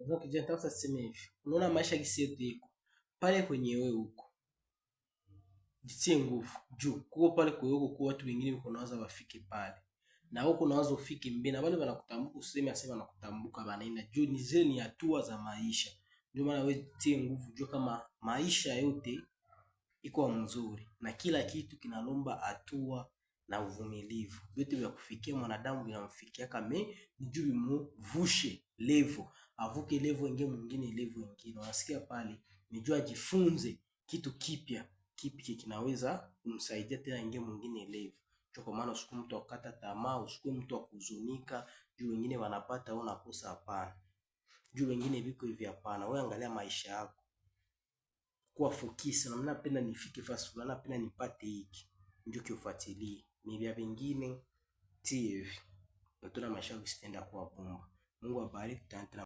Unaweza kijana tafuta sema hivi. Unaona maisha kisi yetu iko. Pale kwenye wewe huko. Jitie nguvu. Juu kuko pale kwa wewe kwa watu wengine wako nawaza wafike pale. Na huko nawaza ufike mbele na wale wanakutambuka useme asema wanakutambuka banaenda. Juu ni zile ni hatua za maisha. Ndio maana wewe jitie nguvu juu kama maisha yote iko mzuri na kila kitu kinalomba hatua na uvumilivu. Vitu vya kufikia mwanadamu vinamfikia kama ni juu bimuvushe level, avuke level ingine mwingine level ingine. Unasikia pale ni juu ajifunze kitu kipya kinaweza kumsaidia tena ingie mwingine level. Kwa maana usiku mtu akata tamaa, usiku mtu akuzunika juu wengine wanapata au unakosa, hapana. Juu wengine viko hivi, hapana. Wewe angalia maisha yako. Kuwa focus na napenda nifike fast fulani, napenda nipate hiki. Ndio kiufuatilie. Ni vya vingine TV. Ndio maisha yangu sitaenda kuwa bomba. Mungu abariki tena.